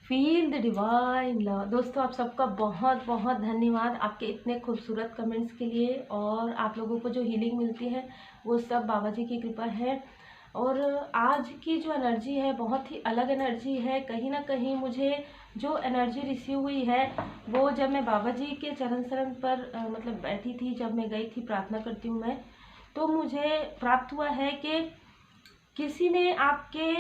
Feel the divine love. दोस्तों, आप सबका बहुत बहुत धन्यवाद आपके इतने खूबसूरत कमेंट्स के लिए। और आप लोगों को जो हीलिंग मिलती है वो सब बाबा जी की कृपा है। और आज की जो एनर्जी है बहुत ही अलग एनर्जी है। कहीं ना कहीं मुझे जो एनर्जी रिसीव हुई है वो जब मैं बाबा जी के चरण शरण पर मतलब बैठी थी, जब मैं गई थी, प्रार्थना करती हूँ मैं, तो मुझे प्राप्त हुआ है कि किसी ने आपके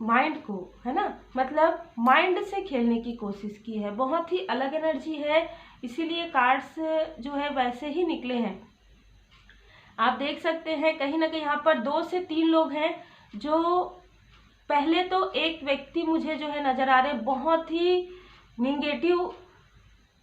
माइंड को, है ना, मतलब माइंड से खेलने की कोशिश की है। बहुत ही अलग एनर्जी है, इसीलिए कार्ड्स जो है वैसे ही निकले हैं। आप देख सकते हैं कहीं ना कहीं यहाँ पर 2 से 3 लोग हैं। जो पहले तो एक व्यक्ति मुझे जो है नजर आ रहे हैं, बहुत ही निगेटिव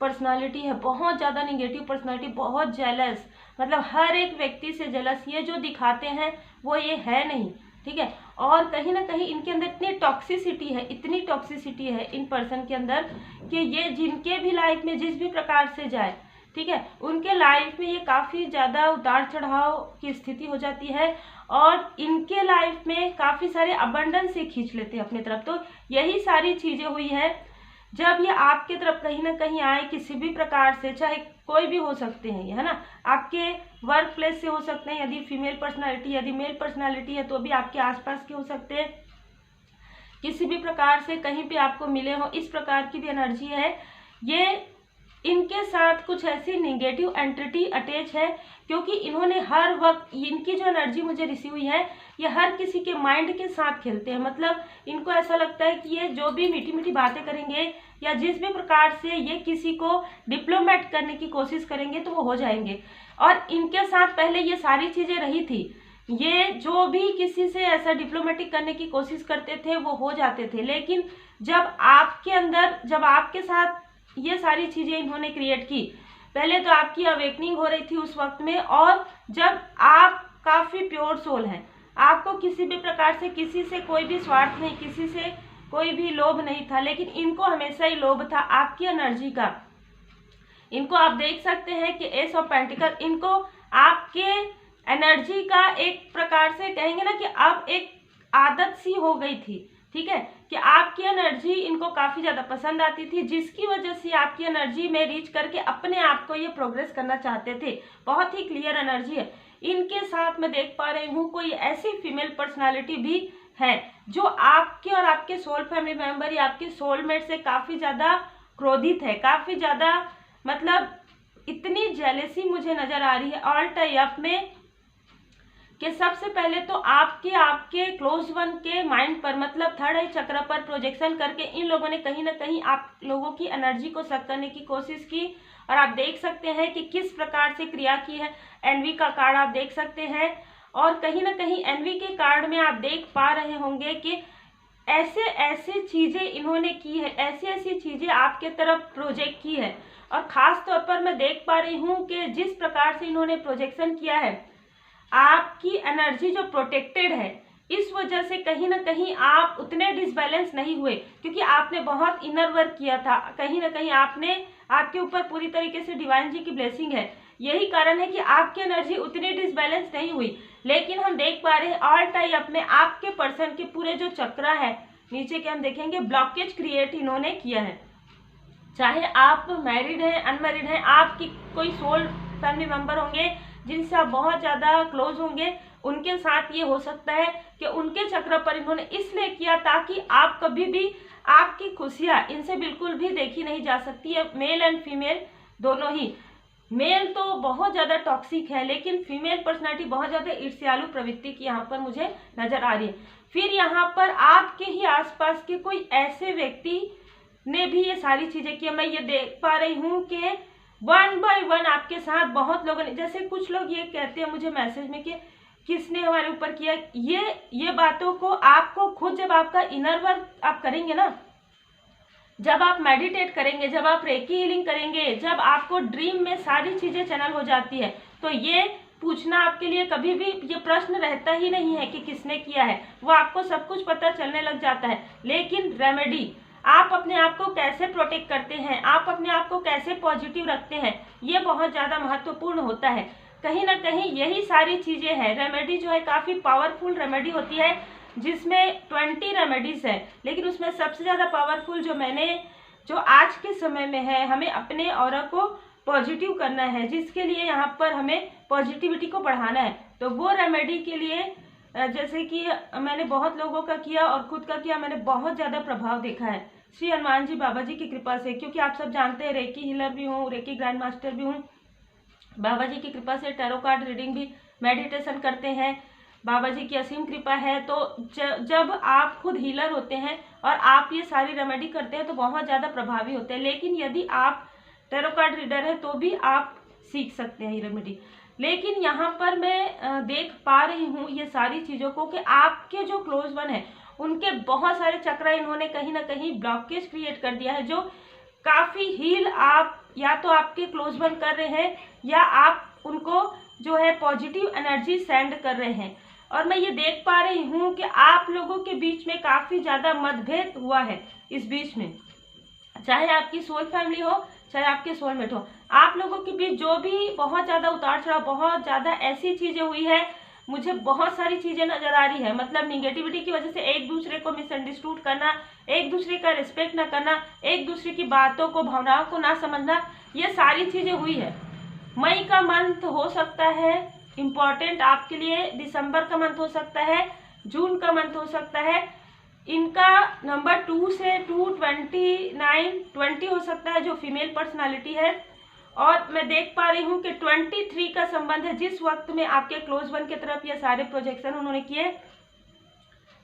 पर्सनालिटी है, बहुत ज़्यादा निगेटिव पर्सनालिटी, बहुत जेलस, मतलब हर एक व्यक्ति से जेलस। ये जो दिखाते हैं वो ये है नहीं, ठीक है। और कहीं ना कहीं इनके अंदर इतनी टॉक्सिसिटी है, इतनी टॉक्सिसिटी है इन पर्सन के अंदर कि ये जिनके भी लाइफ में जिस भी प्रकार से जाए, ठीक है, उनके लाइफ में ये काफ़ी ज़्यादा उतार चढ़ाव की स्थिति हो जाती है और इनके लाइफ में काफ़ी सारे अबंडेंस से खींच लेते हैं अपनी तरफ। तो यही सारी चीज़ें हुई है जब ये आपके तरफ कहीं ना कहीं आए, किसी भी प्रकार से, चाहे कोई भी हो सकते हैं ये, है ना, आपके वर्क प्लेस से हो सकते हैं, यदि फीमेल पर्सनालिटी, यदि मेल पर्सनालिटी है तो भी आपके आसपास के हो सकते हैं, किसी भी प्रकार से कहीं पे आपको मिले हो, इस प्रकार की भी एनर्जी है। ये इनके साथ कुछ ऐसी नेगेटिव एंटिटी अटैच है, क्योंकि इन्होंने हर वक्त, इनकी जो एनर्जी मुझे रिसीव हुई है, ये हर किसी के माइंड के साथ खेलते हैं। मतलब इनको ऐसा लगता है कि ये जो भी मीठी मीठी बातें करेंगे या जिस भी प्रकार से ये किसी को डिप्लोमेट करने की कोशिश करेंगे तो वो हो जाएंगे। और इनके साथ पहले ये सारी चीजें रही थी, ये जो भी किसी से ऐसा डिप्लोमेटिक करने की कोशिश करते थे वो हो जाते थे। लेकिन जब आपके अंदर, जब आपके साथ ये सारी चीजें इन्होंने क्रिएट की, पहले तो आपकी अवेकनिंग हो रही थी उस वक्त में, और जब आप काफी प्योर सोल हैं, आपको किसी भी प्रकार से, किसी से कोई भी स्वार्थ नहीं, किसी से कोई भी लोभ नहीं था, लेकिन इनको हमेशा ही लोभ था आपकी एनर्जी का। इनको आप देख सकते हैं कि एस ऑफ पेंटिकल, इनको आपके एनर्जी का एक प्रकार से कहेंगे ना कि अब एक आदत सी हो गई थी, ठीक है, कि आपकी एनर्जी इनको काफी ज्यादा पसंद आती थी, जिसकी वजह से आपकी एनर्जी में रीच करके अपने आप को ये प्रोग्रेस करना चाहते थे। बहुत ही क्लियर एनर्जी है। इनके साथ मैं देख पा रही हूँ कोई ऐसी फीमेल पर्सनालिटी भी है जो आपके और आपके सोल फैमिली मेंबर या आपके सोलमेट से काफी ज्यादा क्रोधित है, काफी ज्यादा, मतलब इतनी जेलेसी मुझे नजर आ रही है ऑल टाई अप में, कि सबसे पहले तो आपके क्लोज वन के माइंड पर, मतलब थर्ड आई चक्र पर प्रोजेक्शन करके इन लोगों ने कहीं ना कहीं आप लोगों की एनर्जी को सक करने की कोशिश की। और आप देख सकते हैं कि किस प्रकार से क्रिया की है। एनवी का कार्ड आप देख सकते हैं, और कहीं ना कहीं एनवी के कार्ड में आप देख पा रहे होंगे कि ऐसे ऐसे चीजें इन्होंने की है, ऐसी ऐसी चीजें आपके तरफ प्रोजेक्ट की है। और खास तौर पर मैं देख पा रही हूँ कि जिस प्रकार से इन्होंने प्रोजेक्शन किया है, आपकी एनर्जी जो प्रोटेक्टेड है, इस वजह से कहीं ना कहीं आप उतने डिसबैलेंस नहीं हुए, क्योंकि आपने बहुत इनर वर्क किया था। कहीं ना कहीं आपके ऊपर पूरी तरीके से डिवाइन जी की ब्लेसिंग है, यही कारण है कि आपकी एनर्जी उतनी डिसबैलेंस नहीं हुई। लेकिन हम देख पा रहे हैं ऑल टाई अप में आपके पर्सन के पूरे जो चक्र है, नीचे के हम देखेंगे ब्लॉकेज क्रिएट इन्होंने किया है। चाहे आप मैरिड हैं, अनमैरिड हैं, आपकी कोई सोल फैमिली मेंबर होंगे जिनसे आप बहुत ज़्यादा क्लोज होंगे, उनके साथ ये हो सकता है कि उनके चक्र पर इन्होंने इसलिए किया ताकि आप कभी भी, आपकी खुशियाँ इनसे बिल्कुल भी देखी नहीं जा सकती है। मेल एंड फीमेल दोनों ही, मेल तो बहुत ज़्यादा टॉक्सिक है, लेकिन फीमेल पर्सनैलिटी बहुत ज़्यादा ईर्ष्यालु प्रवृत्ति की यहाँ पर मुझे नजर आ रही है। फिर यहाँ पर आपके ही आसपास के कोई ऐसे व्यक्ति ने भी ये सारी चीज़ें की। मैं ये देख पा रही हूँ कि 1 बाय 1 आपके साथ बहुत लोगों ने, जैसे कुछ लोग ये कहते हैं मुझे मैसेज में कि किसने हमारे ऊपर किया, ये बातों को आपको खुद, जब आपका इनर वर्क आप करेंगे ना, जब आप मेडिटेट करेंगे, जब आप रेकी हीलिंग करेंगे, जब आपको ड्रीम में सारी चीजें चैनल हो जाती है, तो ये पूछना आपके लिए कभी भी ये प्रश्न रहता ही नहीं है कि किसने किया है, वो आपको सब कुछ पता चलने लग जाता है। लेकिन रेमेडी, आप अपने आप को कैसे प्रोटेक्ट करते हैं, आप अपने आप को कैसे पॉजिटिव रखते हैं, ये बहुत ज़्यादा महत्वपूर्ण होता है। कहीं ना कहीं यही सारी चीज़ें हैं। रेमेडी जो है काफ़ी पावरफुल रेमेडी होती है। जिसमें 20 रेमेडीज है, लेकिन उसमें सबसे ज़्यादा पावरफुल जो आज के समय में है, हमें अपने ऑरा को पॉजिटिव करना है, जिसके लिए यहाँ पर हमें पॉजिटिविटी को बढ़ाना है। तो वो रेमेडी के लिए जैसे कि मैंने बहुत लोगों का किया और खुद का किया, मैंने बहुत ज़्यादा प्रभाव देखा है श्री हनुमान जी बाबा जी की कृपा से। क्योंकि आप सब जानते हैं रेकी हीलर भी हूँ, रेकी ग्रैंड मास्टर भी हूँ, बाबा जी की कृपा से टैरो कार्ड रीडिंग भी, मेडिटेशन करते हैं, बाबा जी की असीम कृपा है। तो जब आप खुद हीलर होते हैं और आप ये सारी रेमेडी करते हैं तो बहुत ज़्यादा प्रभावी होते हैं। लेकिन यदि आप टैरो कार्ड रीडर है तो भी आप सीख सकते हैं ये रेमेडी। लेकिन यहाँ पर मैं देख पा रही हूँ ये सारी चीज़ों को कि आपके जो क्लोज वन है उनके बहुत सारे चक्र इन्होंने कहीं ना कहीं ब्लॉकेज क्रिएट कर दिया है, जो काफ़ी हील आप या तो आपके क्लोज वन कर रहे हैं या आप उनको जो है पॉजिटिव एनर्जी सेंड कर रहे हैं। और मैं ये देख पा रही हूँ कि आप लोगों के बीच में काफ़ी ज़्यादा मतभेद हुआ है इस बीच में, चाहे आपकी सोल फैमिली हो चाहे आपके सोलमेट हो, आप लोगों के बीच जो भी बहुत ज़्यादा उतार चढ़ाव, बहुत ज़्यादा ऐसी चीज़ें हुई है, मुझे बहुत सारी चीज़ें नज़र आ रही है। मतलब निगेटिविटी की वजह से एक दूसरे को मिसअंडरस्टूड करना, एक दूसरे का रिस्पेक्ट ना करना, एक दूसरे की बातों को, भावनाओं को ना समझना, ये सारी चीज़ें हुई है। मई का मंथ हो सकता है इम्पॉर्टेंट आपके लिए, दिसंबर का मंथ हो सकता है, जून का मंथ हो सकता है। इनका नंबर 2 से 229 20 हो सकता है जो फीमेल पर्सनालिटी है। और मैं देख पा रही हूँ कि 23 का संबंध है, जिस वक्त में आपके क्लोज वन की तरफ ये सारे प्रोजेक्शन उन्होंने किए।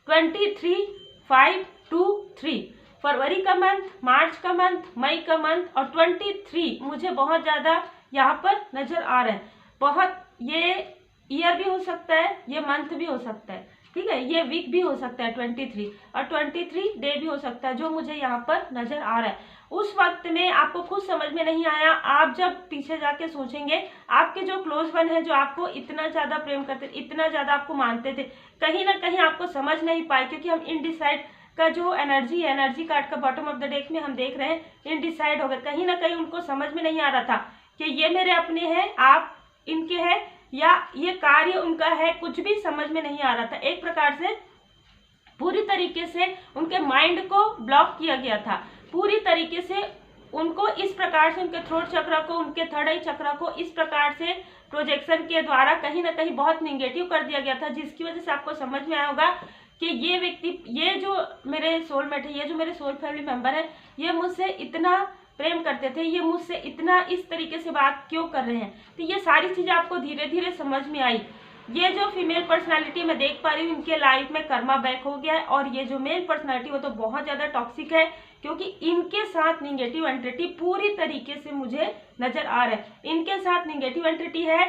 23, 5, 2, 3 फरवरी का मंथ, मार्च का मंथ, मई का मंथ और 23 मुझे बहुत ज़्यादा यहाँ पर नज़र आ रहा है। बहुत ये ईयर भी हो सकता है, ये मंथ भी हो सकता है, ठीक है, ये वीक भी हो सकता है 23 और 23 डे भी हो सकता है, जो मुझे यहाँ पर नज़र आ रहा है। उस वक्त में आपको खुद समझ में नहीं आया, आप जब पीछे जाके सोचेंगे, आपके जो क्लोज वन है, जो आपको इतना ज़्यादा प्रेम करते, इतना ज़्यादा आपको मानते थे, कहीं ना कहीं आपको समझ नहीं पाए, क्योंकि हम इनडिसाइड का जो एनर्जी है, एनर्जी कार्ड का बॉटम ऑफ द डेक में हम देख रहे हैं, इनडिसाइड हो गए। कहीं ना कहीं उनको समझ में नहीं आ रहा था कि ये मेरे अपने हैं, आप इनके हैं, या ये कार्य उनका है, कुछ भी समझ में नहीं आ रहा था। एक प्रकार से पूरी तरीके से उनके माइंड को ब्लॉक किया गया था, पूरी तरीके से उनको इस प्रकार से, उनके थ्रोट चक्र को, उनके थर्ड आई चक्र को इस प्रकार से प्रोजेक्शन के द्वारा कहीं ना कहीं बहुत निगेटिव कर दिया गया था, जिसकी वजह से आपको समझ में आया होगा कि ये व्यक्ति, ये जो मेरे सोलमेट है, ये जो मेरे सोल फैमिली मेंबर है, ये मुझसे इतना प्रेम करते थे, ये मुझसे इतना इस तरीके से बात क्यों कर रहे हैं। तो ये सारी चीज़ें आपको धीरे धीरे समझ में आई। ये जो फीमेल पर्सनालिटी मैं देख पा रही हूँ, इनके लाइफ में कर्मा बैक हो गया है, और ये जो मेल पर्सनालिटी वो तो बहुत ज़्यादा टॉक्सिक है, क्योंकि इनके साथ निगेटिव एंटिटी पूरी तरीके से मुझे नज़र आ रहा है। इनके साथ निगेटिव एंटिटी है,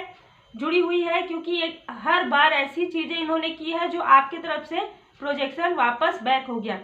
जुड़ी हुई है, क्योंकि एक हर बार ऐसी चीज़ें इन्होंने की है जो आपकी तरफ से प्रोजेक्शन वापस बैक हो गया।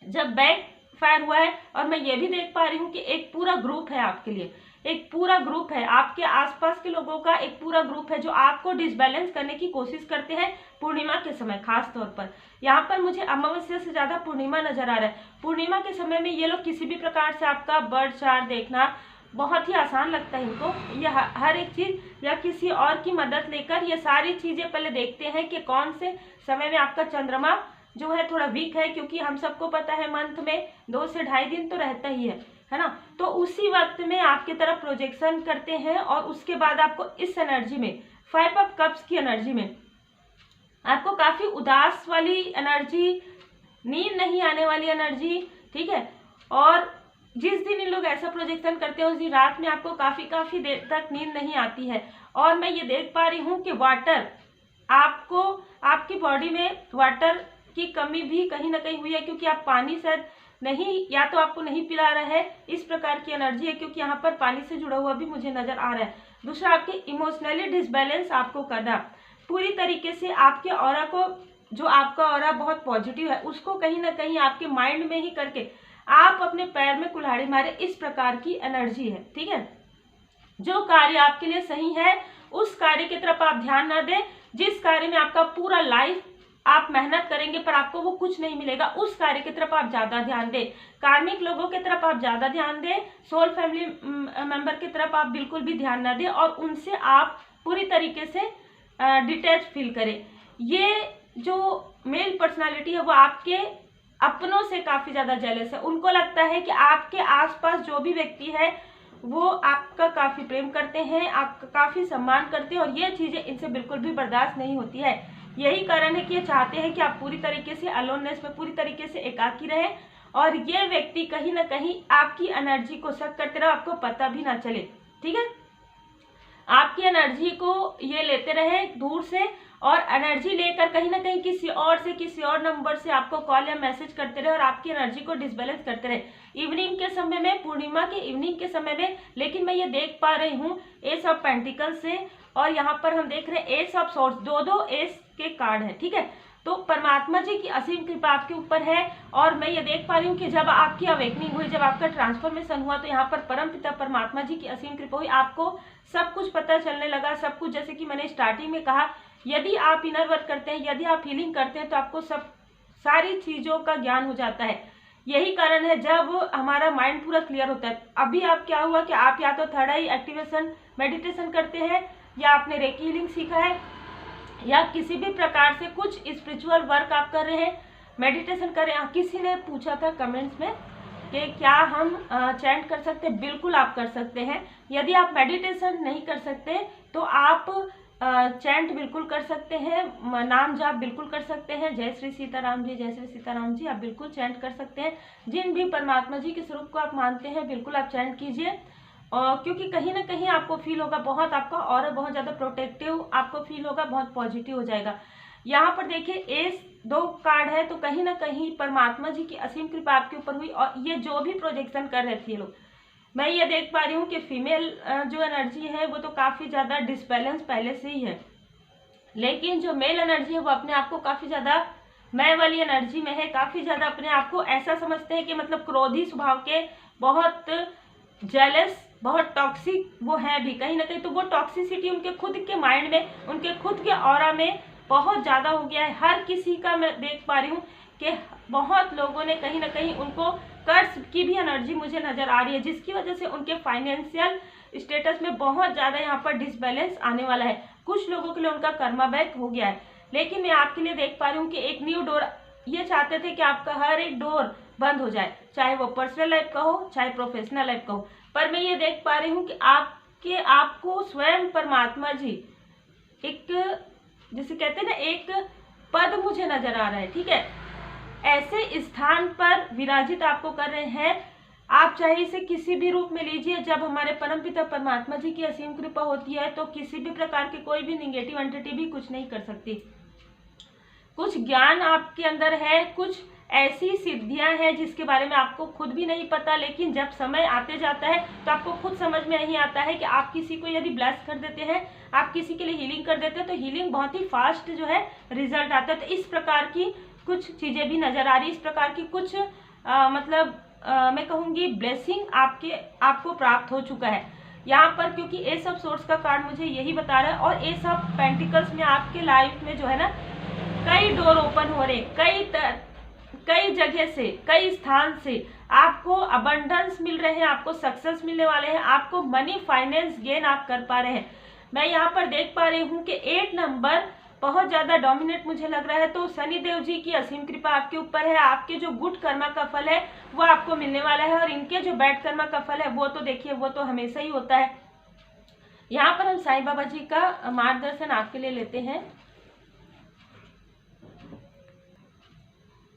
जब बैक फायर हुआ है, और मैं ये भी देख पा रही हूँ कि एक पूरा ग्रुप है आपके लिए, एक पूरा ग्रुप है, आपके आसपास के लोगों का एक पूरा ग्रुप है जो आपको डिसबैलेंस करने की कोशिश करते हैं पूर्णिमा के समय। खास तौर पर यहाँ पर मुझे अमावस्या से ज़्यादा पूर्णिमा नजर आ रहा है। पूर्णिमा के समय में ये लोग किसी भी प्रकार से आपका बर्थ चार्ट देखना बहुत ही आसान लगता है इनको। ये हर एक चीज़ या किसी और की मदद लेकर ये सारी चीज़ें पहले देखते हैं कि कौन से समय में आपका चंद्रमा जो है थोड़ा वीक है, क्योंकि हम सबको पता है मंथ में 2 से 2.5 दिन तो रहता ही है ना। तो उसी वक्त में आपकी तरफ प्रोजेक्शन करते हैं, और उसके बाद आपको इस एनर्जी में 5 ऑफ कप्स की एनर्जी में आपको काफ़ी उदास वाली एनर्जी, नींद नहीं आने वाली एनर्जी, ठीक है। और जिस दिन इन लोग ऐसा प्रोजेक्शन करते हैं उस दिन रात में आपको काफ़ी देर तक नींद नहीं आती है। और मैं ये देख पा रही हूँ कि वाटर, आपको आपकी बॉडी में वाटर की कमी भी कहीं ना कहीं हुई है, क्योंकि आप पानी शायद नहीं, या तो आपको नहीं पिला रहा है, इस प्रकार की एनर्जी है, क्योंकि यहाँ पर पानी से जुड़ा हुआ भी मुझे नजर आ रहा है। दूसरा, आपके इमोशनली डिसबैलेंस आपको करना, पूरी तरीके से आपके ऑरा को, जो आपका ऑरा बहुत पॉजिटिव है, उसको कहीं ना कहीं आपके माइंड में ही करके आप अपने पैर में कुल्हाड़ी मारे, इस प्रकार की एनर्जी है, ठीक है। जो कार्य आपके लिए सही है उस कार्य की तरफ आप ध्यान ना दें। जिस कार्य में आपका पूरा लाइफ आप मेहनत करेंगे पर आपको वो कुछ नहीं मिलेगा, उस कार्य की तरफ आप ज़्यादा ध्यान दें। कार्मिक लोगों की तरफ आप ज़्यादा ध्यान दें, सोल फैमिली मेंबर की तरफ आप बिल्कुल भी ध्यान ना दें, और उनसे आप पूरी तरीके से डिटैच फील करें। ये जो मेल पर्सनालिटी है वो आपके अपनों से काफी ज्यादा जेलस है। उनको लगता है कि आपके आसपास जो भी व्यक्ति है वो आपका काफी प्रेम करते हैं, आपका काफी सम्मान करते हैं, और ये चीजें इनसे बिल्कुल भी बर्दाश्त नहीं होती है। यही कारण है कि ये चाहते हैं कि आप पूरी तरीके से अलोननेस में पूरी तरीके से एकाकी रहे, और ये व्यक्ति कहीं ना कहीं आपकी एनर्जी को सक करते रहे, आपको पता भी ना चले। ठीक है, आपकी एनर्जी को ये लेते रहे दूर से, और एनर्जी लेकर कहीं ना कहीं किसी और नंबर से आपको कॉल या मैसेज करते रहे और आपकी एनर्जी को डिसबैलेंस करते रहे इवनिंग के समय में, पूर्णिमा के इवनिंग के समय में। लेकिन मैं ये देख पा रही हूँ एस ऑफ पेंटिकल से, और यहाँ पर हम देख रहे हैं एस ऑफ सोर्स, दो एस के कार्ड है। ठीक है, तो परमात्मा जी की असीम कृपा आपके ऊपर है। और मैं ये देख पा रही हूँ कि जब आपकी अवेकनिंग हुई, जब आपका ट्रांसफॉर्मेशन हुआ, तो यहाँ पर परमपिता परमात्मा जी की असीम कृपा हुई, आपको सब कुछ पता चलने लगा, सब कुछ। जैसे कि मैंने स्टार्टिंग में कहा, यदि आप इनर वर्क करते हैं, यदि आप हीलिंग करते हैं, तो आपको सारी चीजों का ज्ञान हो जाता है। यही कारण है जब हमारा माइंड पूरा क्लियर होता है। अभी आप क्या हुआ कि आप या तो थर्ड आई एक्टिवेशन मेडिटेशन करते हैं, या आपने रेकी हीलिंग सीखा है, या किसी भी प्रकार से कुछ स्पिरिचुअल वर्क आप कर रहे हैं, मेडिटेशन कर रहे हैं। किसी ने पूछा था कमेंट्स में कि क्या हम चैंट कर सकते हैं? बिल्कुल आप कर सकते हैं। यदि आप मेडिटेशन नहीं कर सकते तो आप चैंट बिल्कुल कर सकते हैं, नाम जाप बिल्कुल कर सकते हैं। जय श्री सीताराम जी, जय श्री सीताराम जी, आप बिल्कुल चैंट कर सकते हैं। जिन भी परमात्मा जी के स्वरूप को आप मानते हैं, बिल्कुल आप चैंट कीजिए। और क्योंकि कहीं ना कहीं आपको फील होगा, बहुत आपका ऑरा बहुत ज्यादा प्रोटेक्टिव आपको फील होगा, बहुत पॉजिटिव हो जाएगा। यहाँ पर देखिए एस 2 कार्ड है, तो कहीं ना कहीं परमात्मा जी की असीम कृपा आपके ऊपर हुई। और ये जो भी प्रोजेक्शन कर रहे थे लोग, मैं ये देख पा रही हूँ कि फीमेल जो एनर्जी है वो तो काफी ज्यादा डिसबैलेंस पहले से ही है, लेकिन जो मेल एनर्जी है वो अपने आप को काफी ज्यादा मैं वाली एनर्जी में है, काफी ज्यादा अपने आप को ऐसा समझते हैं कि मतलब क्रोधी स्वभाव के, बहुत जेलस, बहुत टॉक्सिक वो है भी कहीं ना कहीं। तो वो टॉक्सिसिटी उनके खुद के माइंड में, उनके खुद के ऑरा में बहुत ज्यादा हो गया है। हर किसी का मैं देख पा रही हूँ कि बहुत लोगों ने कहीं ना कहीं, उनको कर्ज की भी एनर्जी मुझे नजर आ रही है, जिसकी वजह से उनके फाइनेंशियल स्टेटस में बहुत ज्यादा यहाँ पर डिसबैलेंस आने वाला है। कुछ लोगों के लिए उनका कर्मा बैक हो गया है। लेकिन मैं आपके लिए देख पा रही हूँ कि एक न्यू डोर, ये चाहते थे कि आपका हर एक डोर बंद हो जाए, चाहे वो पर्सनल लाइफ का हो, चाहे प्रोफेशनल लाइफ का हो। पर मैं ये देख पा रही हूँ कि आपको स्वयं परमात्मा जी एक, जिसे कहते हैं ना, एक पद मुझे नजर आ रहा है। ठीक है, ऐसे स्थान पर विराजित आपको कर रहे हैं। आप चाहे इसे किसी भी रूप में लीजिए। जब हमारे परमपिता परमात्मा जी की असीम कृपा होती है तो किसी भी प्रकार की कोई भी निगेटिव एंटिटी भी कुछ नहीं कर सकती। कुछ ज्ञान आपके अंदर है, कुछ ऐसी सिद्धियां हैं जिसके बारे में आपको खुद भी नहीं पता, लेकिन जब समय आते जाता है तो आपको खुद समझ में नहीं आता है कि आप किसी को यदि ब्लेस कर देते हैं, आप किसी के लिए हीलिंग कर देते हैं, तो हीलिंग बहुत ही फास्ट जो है रिजल्ट आता है। तो इस प्रकार की कुछ चीजें भी नजर आ रही, इस प्रकार की कुछ मैं कहूँगी ब्लेसिंग आपको प्राप्त हो चुका है यहाँ पर, क्योंकि एस ऑफ सोर्स का कार्ड मुझे यही बता रहा है। और एस ऑफ पेंटिकल्स में आपके लाइफ में जो है ना, कई डोर ओपन हो रहे, कई जगह से, कई स्थान से आपको अबंडेंस मिल रहे हैं, आपको सक्सेस मिलने वाले हैं, आपको मनी फाइनेंस गेन आप कर पा रहे हैं। मैं यहाँ पर देख पा रही हूँ कि 8 नंबर बहुत ज्यादा डोमिनेट मुझे लग रहा है। तो शनिदेव जी की असीम कृपा आपके ऊपर है। आपके जो गुड कर्मा का फल है वो आपको मिलने वाला है, और इनके जो बैड कर्मा का फल है वो तो देखिए, वो तो हमेशा ही होता है। यहाँ पर हम साईं बाबा जी का मार्गदर्शन आपके लिए लेते हैं।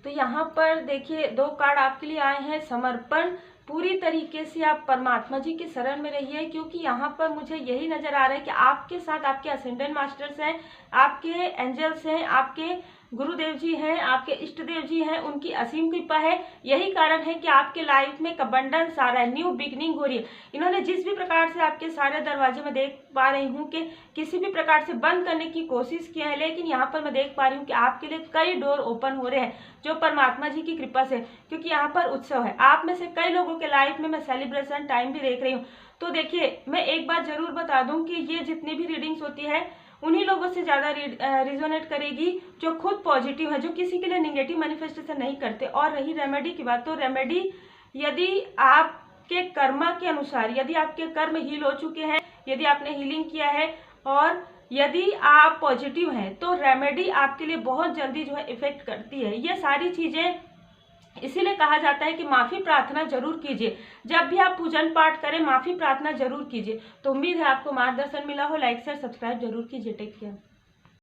तो यहाँ पर देखिए 2 कार्ड आपके लिए आए हैं। समर्पण, पूरी तरीके से आप परमात्मा जी के शरण में रहिए, क्योंकि यहाँ पर मुझे यही नजर आ रहा है कि आपके साथ आपके असेंडेंट मास्टर्स हैं, आपके एंजल्स हैं, आपके गुरुदेव जी हैं, आपके इष्ट देव जी हैं, उनकी असीम कृपा है। यही कारण है कि आपके लाइफ में अबंडेंस आ रहा है, न्यू बिगनिंग हो रही है। इन्होंने जिस भी प्रकार से आपके सारे दरवाजे में देख पा रही हूँ कि किसी भी प्रकार से बंद करने की कोशिश की है, लेकिन यहाँ पर मैं देख पा रही हूँ कि आपके लिए कई डोर ओपन हो रहे हैं, जो परमात्मा जी की कृपा से, क्योंकि यहाँ पर उत्सव है। आप में से कई लोगों के लाइफ में मैं सेलिब्रेशन टाइम भी देख रही हूँ। तो देखिए, मैं एक बात जरूर बता दूं कि ये जितनी भी रीडिंग्स होती है उन्हीं लोगों से ज्यादा रिजोनेट करेगी जो खुद पॉजिटिव है, जो किसी के लिए नेगेटिव मैनिफेस्टेशन नहीं करते। और रही रेमेडी की बात, तो रेमेडी यदि आपके कर्मा के अनुसार, यदि आपके कर्म हील हो चुके हैं, यदि आपने हीलिंग किया है और यदि आप पॉजिटिव हैं तो रेमेडी आपके लिए बहुत जल्दी जो है इफेक्ट करती है। ये सारी चीज़ें इसीलिए कहा जाता है कि माफ़ी प्रार्थना जरूर कीजिए। जब भी आप पूजन पाठ करें माफ़ी प्रार्थना जरूर कीजिए। तो उम्मीद है आपको मार्गदर्शन मिला हो। लाइक शेयर सब्सक्राइब जरूर कीजिए। Take care.